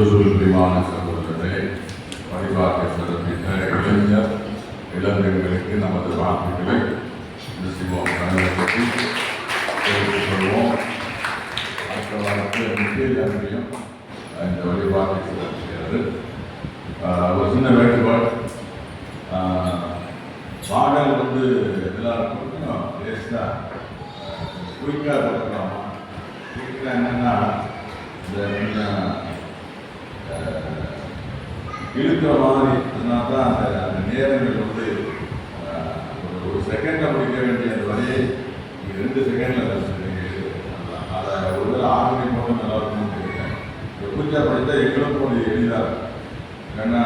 கிறிஸ்துவிற்குமான சகோதரரை வழிபாட்டை சிறப்பித்த இளைஞர் இளைஞர்களுக்கு நமது வாழ்த்துக்களை பற்றி தெரிவித்துக் கொள்வோம். அடுத்த வாரத்தில் முக்கிய நன்றியும் இந்த வழிபாட்டை சிறப்பிக்கிறது. ஒரு சின்ன வேண்டுகோள், பாடல் எல்லாருக்கும் கொஞ்சம் டேஸ்டாக குயிக்காக கொடுக்கலாமா? குயிக்காக என்னென்னா இந்த கொஞ்சம் இழுக்கிற மாதிரி, அதனால தான் அந்த நேரங்கள் ஒரு செகண்டில் முடிக்க வேண்டிய அந்த வரையை 2 செகண்டில் அதை ஒரு 6 மணி போட்டு நல்லா இருக்கும்னு தெரியுறேன். பூஜா படித்தா எங்களுக்கும் அது எளிதாக இருக்கும். ஏன்னா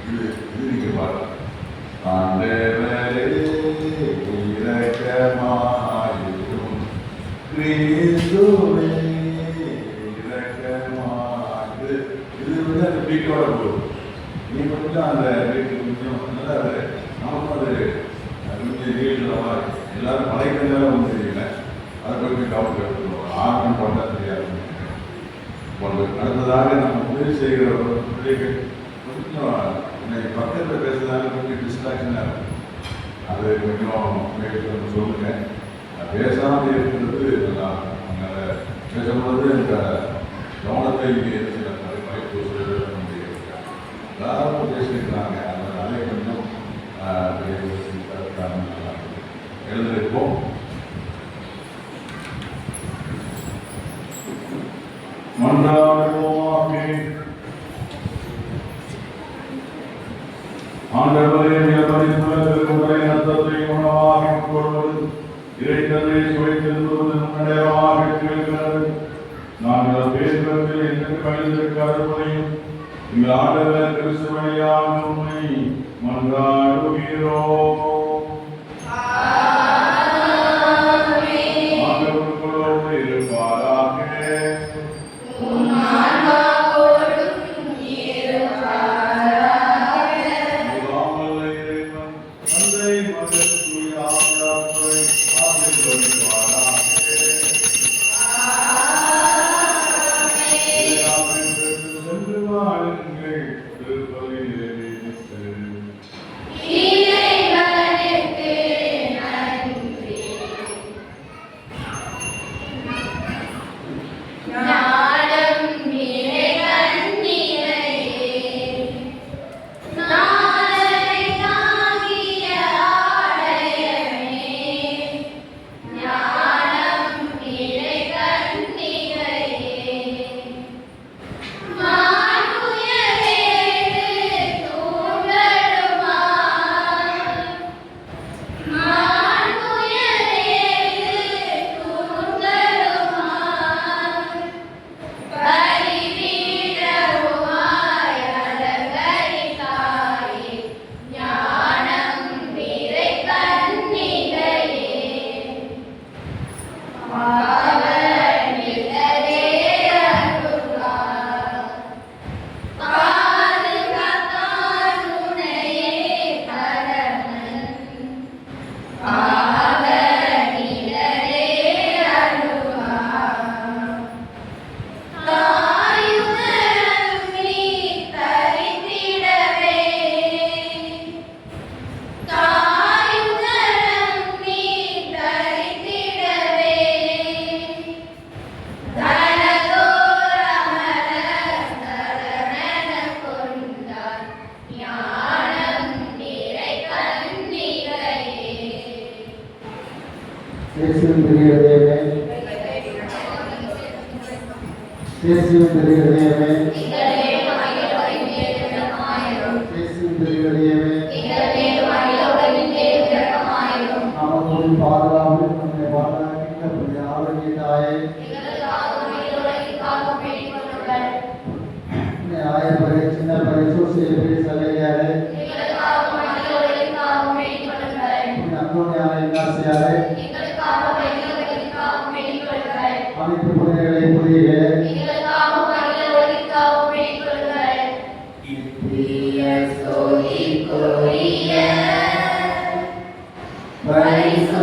இது நீங்கள் பாருங்க, வீட்டோட போகுது. நீ கொஞ்சம் அந்த வீட்டு கொஞ்சம் நல்லா நமக்கும் அது கொஞ்சம் வீடுகளா எல்லாரும் பழைய தெரியல. அதை கொஞ்சம் கவனம் எடுத்துக்கணும். ஆர்வம் போட்டால் தெரியாது. அடுத்ததாக நம்ம உதவி செய்கிற பிள்ளைகள் கொஞ்சம் பக்கத்தில் பேசுறதுனால கொஞ்சம் டிஸ்ட்ராக்ஷனாக இருக்கும். அது கொஞ்சம் சொல்லுங்க. பேசாமல் இருக்கிறது நல்லா இருக்கும். அதனால் பேசும்போது இந்த கவனத்தை வாய்ப்பு எல்லாரும் பேசியிருக்கிறாங்க. அதனாலே கொஞ்சம் எழுந்திருப்போம். ஆண்டவரே, உணவாக கொள்வது இறைத்தலை சுவைத்திருப்பது நடையாக கேட்கிறது. நாங்கள் பேசுவதில் எந்த கழிந்திருக்க அறுபதையும் எங்கள் ஆண்டவர் கிறிஸ்துவையாக உண்மை மன்றாடுகிறோம். ஆண்டவர்களோடு இருப்பாராக. Barisu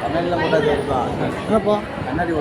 கண்ணாடியில் போட்டால் கண்ணாடி